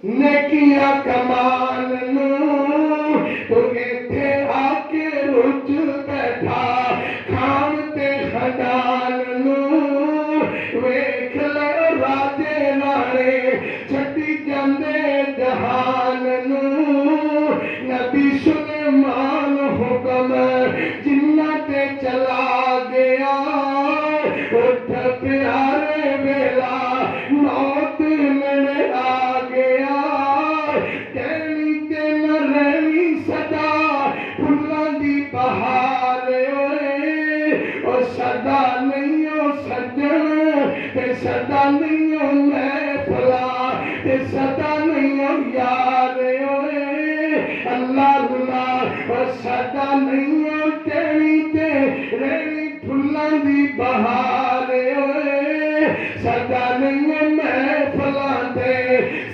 नेकियां कमान नू तू इत्थे आके रुच बैठा खान ते खंडान नू वेख ले राजे राणे छड्डी जांदे जहान नू नबी सुलेमान हुक्म जिन्ना ते चला गया उठ प्यारे वेला मौत मेरे आ गया कहनी ते न रहनी सदा फुल्लां दी बहार ओए ओ सदा नहीं ओ सज्जन ते सदा नहीं ओ महफला ते सदा नहीं ओ यार ओए अल्लाह अल्लाह ओ सदा नहीं ओ कहनी ते रहनी फुल्लां दी बहार ओए सदा नहीं ओ महफलां ते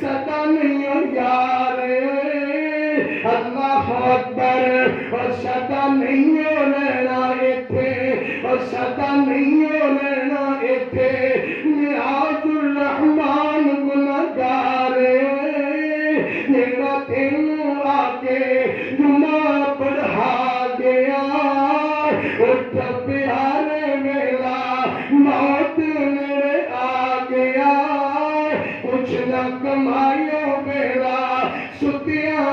सदा नहीं ओ यार ओए अल्लाह अकबर और सदा नहीं ओ रहना इत्थे और सदा नहीं ओ रहना इत्थे नियाजुर रहमान गुनाहगार जेड़ा तेनू आके जुमा पढ़ा गया उठ प्यारे वेला मौत मेरे आ गया कुछ न कमायो वेला सुतिया